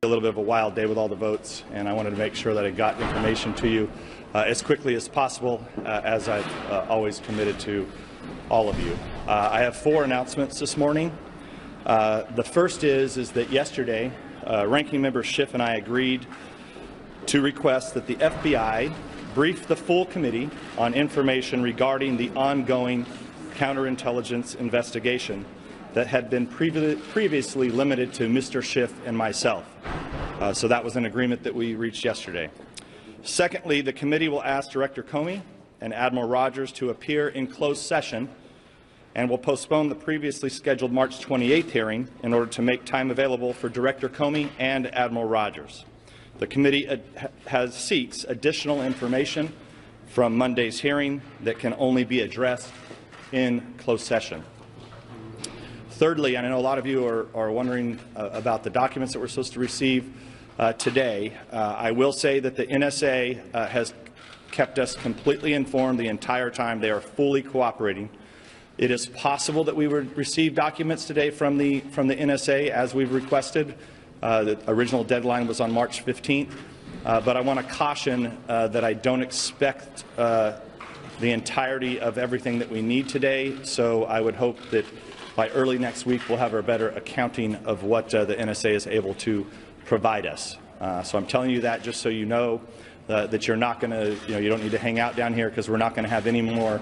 little bit of a wild day with all the votes, and I wanted to make sure that I got information to you as quickly as possible, as I've always committed to all of you. I have 4 announcements this morning. The first is that yesterday, Ranking Member Schiff and I agreed to request that the FBI brief the full committee on information regarding the ongoing counterintelligence investigation that had been previously limited to Mr. Schiff and myself. So that was an agreement that we reached yesterday. Secondly, the committee will ask Director Comey and Admiral Rogers to appear in closed session and will postpone the previously scheduled March 28th hearing in order to make time available for Director Comey and Admiral Rogers. The committee seeks additional information from Monday's hearing that can only be addressed in closed session. Thirdly, and I know a lot of you are wondering about the documents that we're supposed to receive today, I will say that the NSA has kept us completely informed the entire time. They are fully cooperating. It is possible that we would receive documents today from the NSA as we've requested. The original deadline was on March 15th, but I want to caution that I don't expect the entirety of everything that we need today, so I would hope that by early next week we'll have a better accounting of what the NSA is able to provide us. So I'm telling you that just so you know that you're not going to, you don't need to hang out down here, because we're not going to have any more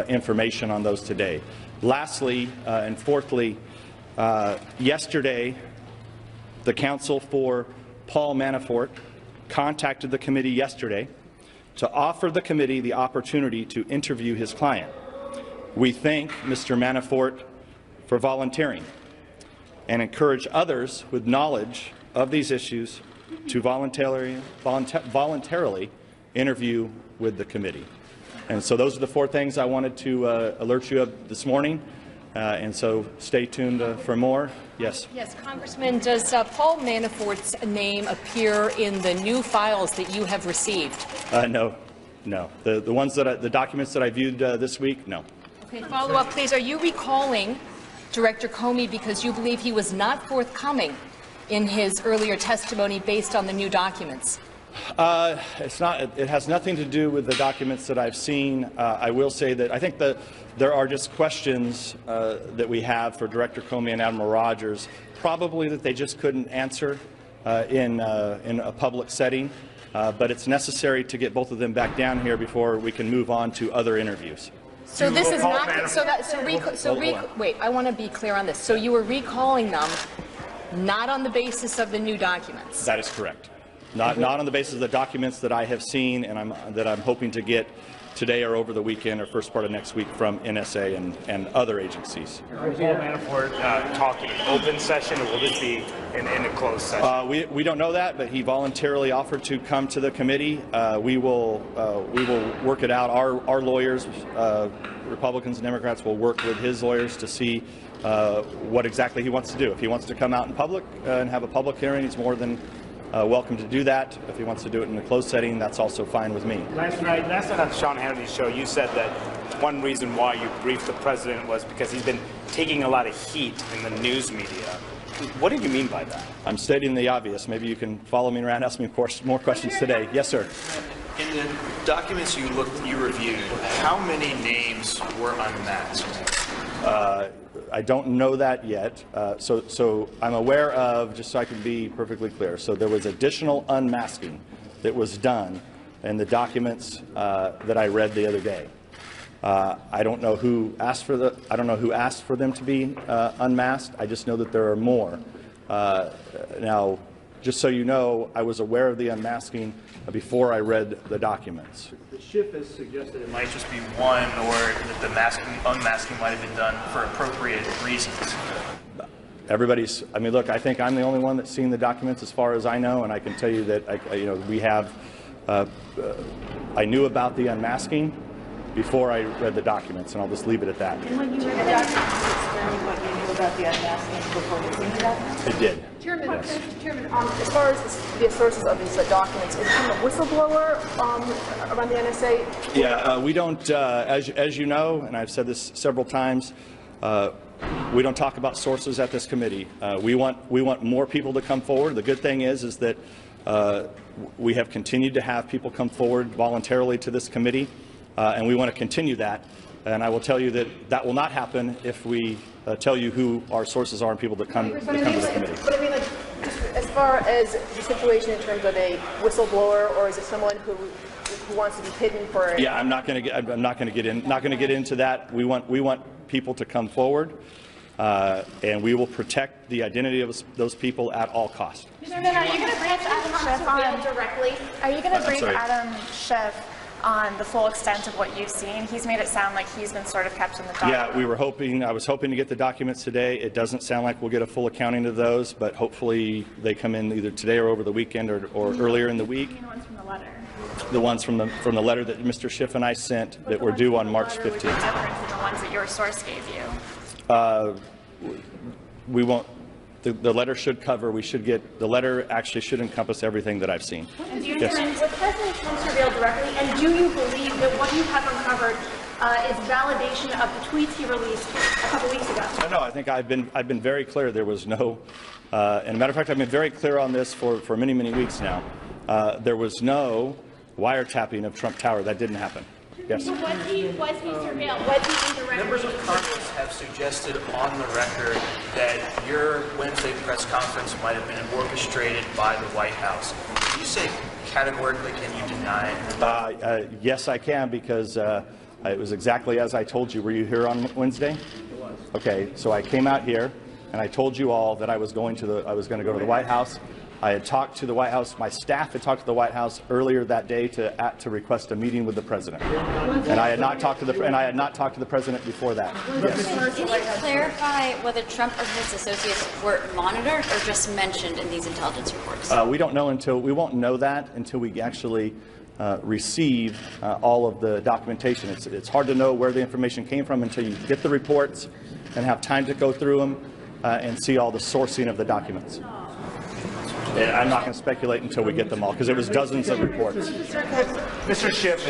information on those today. Lastly and fourthly, yesterday the counsel for Paul Manafort contacted the committee yesterday to offer the committee the opportunity to interview his client. We thank Mr. Manafort for volunteering and encourage others with knowledge of these issues to voluntarily interview with the committee. And so those are the 4 things I wanted to alert you of this morning. And so stay tuned for more. Yes. Yes, Congressman, does Paul Manafort's name appear in the new files that you have received? No. The ones that the documents that I viewed this week, no. Okay. Follow up, please. Are you recalling Director Comey because you believe he was not forthcoming in his earlier testimony based on the new documents? It's not. It has nothing to do with the documents that I've seen. I will say that I think that there are just questions that we have for Director Comey and Admiral Rogers, probably that they just couldn't answer in a public setting. But it's necessary to get both of them back down here before we can move on to other interviews. So this is not. Wait, I want to be clear on this. So you were recalling them not on the basis of the new documents? That is correct. Not on the basis of the documents that I have seen and that I'm hoping to get today or over the weekend or first part of next week from NSA and other agencies. Will Paul Manafort talk in an open session, or will this be in a closed session? We don't know that, but he voluntarily offered to come to the committee. We will work it out. Our lawyers, Republicans and Democrats, will work with his lawyers to see what exactly he wants to do. If he wants to come out in public and have a public hearing, he's more than welcome to do that. If he wants to do it in a closed setting, that's also fine with me. Last night on Sean Hannity's show, you said that one reason why you briefed the president was because he's been taking a lot of heat in the news media. What did you mean by that? I'm stating the obvious. Maybe you can follow me around, ask me more questions today. Yes, sir. In the documents you reviewed, how many names were unmasked? I don't know that yet. So I'm aware of, just so I can be perfectly clear, so there was additional unmasking that was done in the documents that I read the other day. I don't know who asked for them to be unmasked. I just know that there are more. Now, just so you know, I was aware of the unmasking before I read the documents. The Schiff has suggested it might just be one, or that the unmasking might have been done for appropriate reasons. I mean, look, I think I'm the only one that's seen the documents as far as I know, and I can tell you that, we have, I knew about the unmasking before I read the documents, and I'll just leave it at that. And when you read the documents, explain what you knew about the unmasking before you read the documents? It did. Chairman, yes. Chairman, as far as the sources of these documents, is he a whistleblower around the NSA? Yeah, we don't, as you know, and I've said this several times, We don't talk about sources at this committee. We want more people to come forward. The good thing is that we have continued to have people come forward voluntarily to this committee, and we want to continue that. And I will tell you that that will not happen if we tell you who our sources are and people that come to the committee. But I mean, like, just as far as the situation in terms of a whistleblower, or is it someone who wants to be hidden for? Yeah, I'm not going to get into that. We want people to come forward, and we will protect the identity of those people at all costs. Are you going to brief Adam Schiff on directly? Are you going to brief Adam Schiff on the full extent of what you've seen? He's made it sound like he's been sort of kept in the dark. Yeah, I was hoping to get the documents today. It doesn't sound like we'll get a full accounting of those, but hopefully they come in either today or over the weekend or earlier in the week. The ones from the letter. The ones from the letter that Mr. Schiff and I sent that were due on March 15th. Different than the ones that your source gave you. We won't. The letter should cover. We should get. The letter actually should encompass everything that I've seen. And do you Yes. was President Trump surveilled directly? And do you believe that what you have uncovered is validation of the tweets he released a couple weeks ago? No, I think I've been very clear. There was no. And a matter of fact, I've been very clear on this for many weeks now. There was no wiretapping of Trump Tower. That didn't happen. Yes. Was he surveilled? Was he indirectly? Members of Congress have suggested on the record that your Wednesday press conference might have been orchestrated by the White House. Can you say categorically, can you deny? Yes, I can, because it was exactly as I told you. Were you here on Wednesday? It was. Okay, so I came out here and I told you all that I was going to go to the White House. I had talked to the White House. My staff had talked to the White House earlier that day to request a meeting with the president, and I had not talked to the president before that. Yes. Can you clarify whether Trump or his associates were monitored or just mentioned in these intelligence reports? We don't know we won't know that until we actually receive all of the documentation. It's hard to know where the information came from until you get the reports and have time to go through them and see all the sourcing of the documents. And I'm not going to speculate until we get them all, because it was dozens of reports. Mr. Schiff,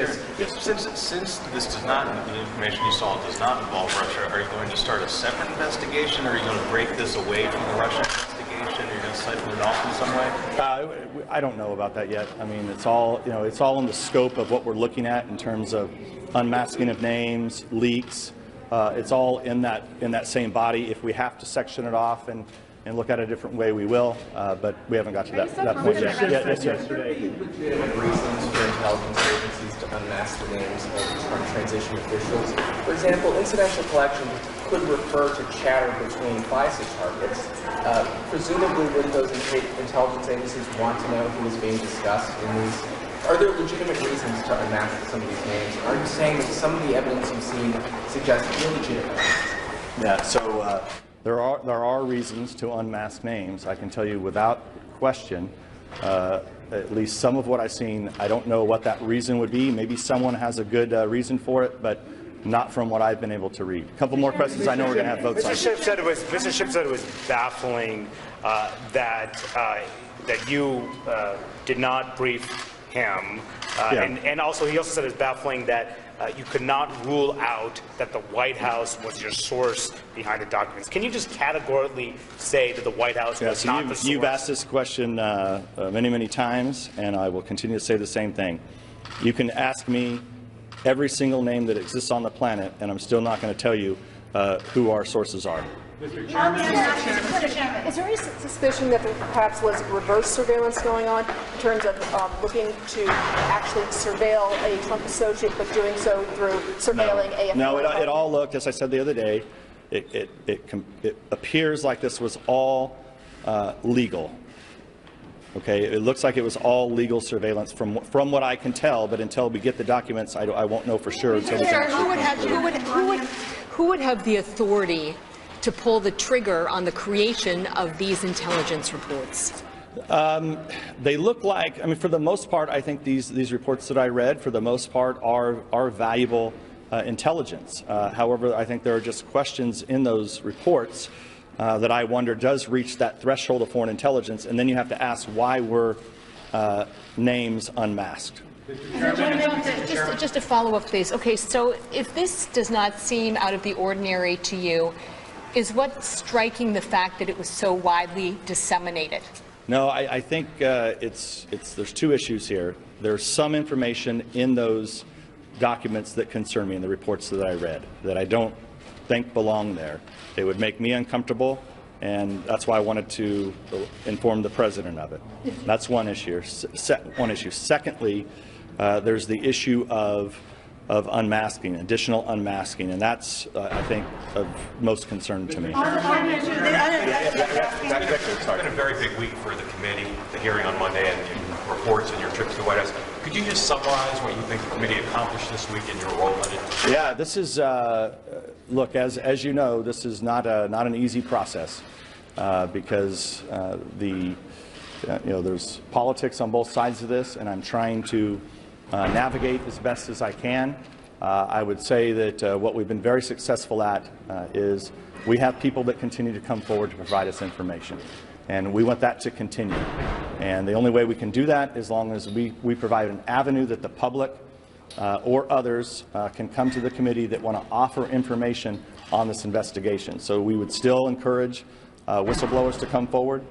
since this does not, the information you saw does not involve Russia, are you going to start a separate investigation? Or are you going to break this away from the Russian investigation? Are you going to siphon it off in some way? I don't know about that yet. I mean, it's all in the scope of what we're looking at in terms of unmasking of names, leaks. It's all in that same body. If we have to section it off and look at it a different way, we will, but we haven't got to that point yet. Yes, Legitimate reasons for intelligence agencies to unmask the names of transition officials. For example, incidental collection could refer to chatter between FISA targets. Presumably, wouldn't those intelligence agencies want to know who is being discussed in these? Are there legitimate reasons to unmask some of these names? Are you saying that some of the evidence you've seen suggests illegitimate reasons? Yeah. So. There are reasons to unmask names. I can tell you without question, at least some of what I've seen. I don't know what that reason would be. Maybe someone has a good reason for it, but not from what I've been able to read. A couple more questions. I know we're going to have votes. Mr. Schiff said it was baffling that you did not brief him, and also he also said it was baffling that you could not rule out that the White House was your source behind the documents. Can you just categorically say that the White House was not the source? You've asked this question many times, and I will continue to say the same thing. You can ask me every single name that exists on the planet, and I'm still not going to tell you who our sources are. Mr. Chairman. Is there any suspicion that there perhaps was reverse surveillance going on in terms of looking to actually surveil a Trump associate, but doing so through surveilling AFL? No, it all looked, as I said the other day, it appears like this was all legal. Okay, it looks like it was all legal surveillance from what I can tell, but until we get the documents, I won't know for sure. Until Who would have the authority to pull the trigger on the creation of these intelligence reports? They look like, I mean, for the most part, I think these reports that I read, for the most part, are valuable intelligence. However, I think there are just questions in those reports that I wonder does reach that threshold of foreign intelligence, and then you have to ask why were names unmasked. Just a follow-up, please. Okay, so if this does not seem out of the ordinary to you, Is what striking the fact that it was so widely disseminated? No, I think there's two issues here. There's some information in those documents that concern me in the reports that I read that I don't think belong there. It would make me uncomfortable, and that's why I wanted to inform the president of it. That's one issue. Secondly, there's the issue of unmasking, additional unmasking, and that's, I think, of most concern to me. It's been a very big week for the committee, the hearing on Monday and the reports and your trip to the White House. Could you just summarize what you think the committee accomplished this week and your role in it? Yeah, this is, look, as you know, this is not an easy process because there's politics on both sides of this, and I'm trying to navigate as best as I can. I would say that what we've been very successful at is we have people that continue to come forward to provide us information, and we want that to continue. And the only way we can do that is as long as we provide an avenue that the public or others can come to the committee that want to offer information on this investigation. So we would still encourage whistleblowers to come forward,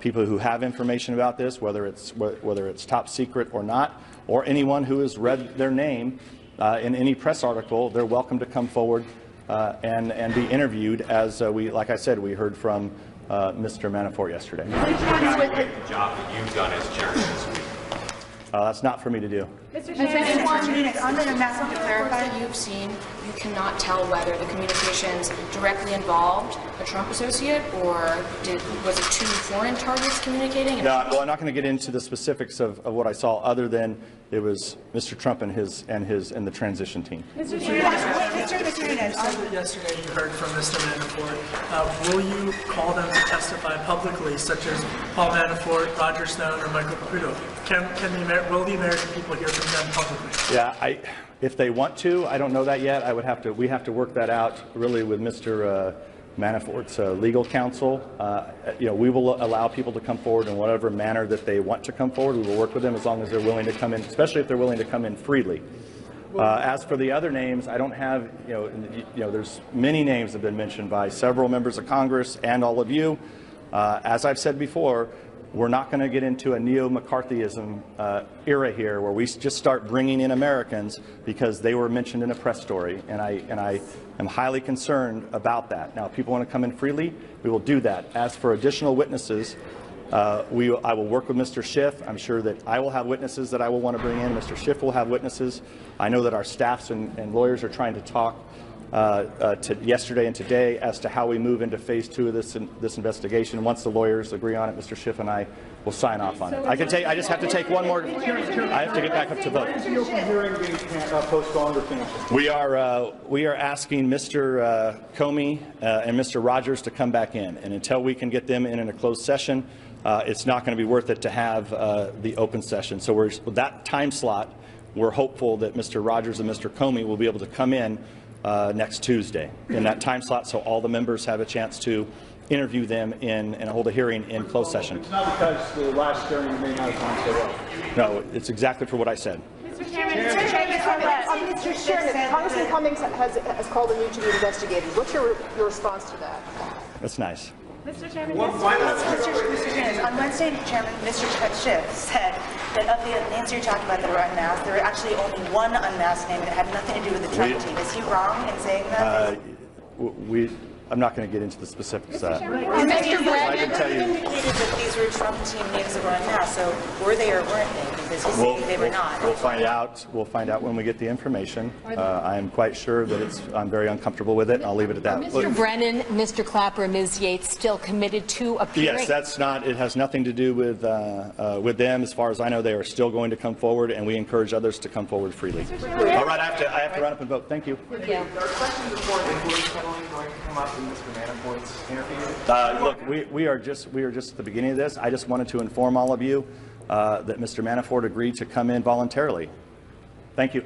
people who have information about this, whether it's top secret or not, or anyone who has read their name in any press article. They're welcome to come forward and be interviewed, as like I said, we heard from Mr. Manafort yesterday. The job that you've done as chairman this week. That's not for me to do. Mr. Nunes, on the announcement to clarify, that you've seen, you cannot tell whether the communications directly involved a Trump associate, or was it two foreign targets communicating? No, well, I'm not going to get into the specifics of what I saw, other than it was Mr. Trump and the transition team. Mr. Nunes, Yesterday you heard from Mr. Manafort. Will you call them to testify publicly, such as Paul Manafort, Roger Stone, or Michael Caputo? Will the American people hear from them publicly? Yeah, if they want to, I don't know that yet. We have to work that out really with Mr. Manafort's legal counsel. We will allow people to come forward in whatever manner that they want to come forward. We will work with them as long as they're willing to come in, especially if they're willing to come in freely. As for the other names, I don't have, there's many names that have been mentioned by several members of Congress and all of you. As I've said before, we're not going to get into a neo-McCarthyism era here where we just start bringing in Americans because they were mentioned in a press story, and I am highly concerned about that. Now, if people want to come in freely, we will do that. As for additional witnesses, I will work with Mr. Schiff. I'm sure that I will have witnesses that I will want to bring in. Mr. Schiff will have witnesses. I know that our staffs and lawyers are trying to talk yesterday and today as to how we move into phase 2 of this investigation. Once the lawyers agree on it, Mr. Schiff and I will sign off on it. I just have to take one more. I have to get back up to vote. We are asking Mr. Comey and Mr. Rogers to come back in, and until we can get them in a closed session, it's not going to be worth it to have the open session. So with that time slot, we're hopeful that Mr. Rogers and Mr. Comey will be able to come in next Tuesday in that time slot, so all the members have a chance to interview them and hold a hearing in closed session. It's not because the last hearing may not have gone so well. No, it's exactly for what I said. Mr. Chairman, Congressman Cummings has called on you to be investigated. What's your response to that? That's nice. Mr. Chairman, Mr. Nunes, on Wednesday, Chairman, Mr. Schiff said that of the names you're talking about that were unmasked, there were actually only one unmasked name that had nothing to do with the Trump team. Is he wrong in saying that? I'm not going to get into the specifics of that. Mr. Brennan indicated that these were Trump team names that were unmasked, so were they or weren't they? Because he's saying they were not. We'll find out. We'll find out when we get the information. I am quite sure that I'm very uncomfortable with it. I'll leave it at that. Mr. Brennan, Mr. Clapper, Ms. Yates still committed to appearing? Yes, that's not. It has nothing to do with them. As far as I know, they are still going to come forward, and we encourage others to come forward freely. All right, I have to run up and vote. Thank you. Are questions before influence peddling going to come up in Mr. Manafort's interview? Look, we are just at the beginning of this. I just wanted to inform all of you that Mr. Manafort agreed to come in voluntarily. Thank you.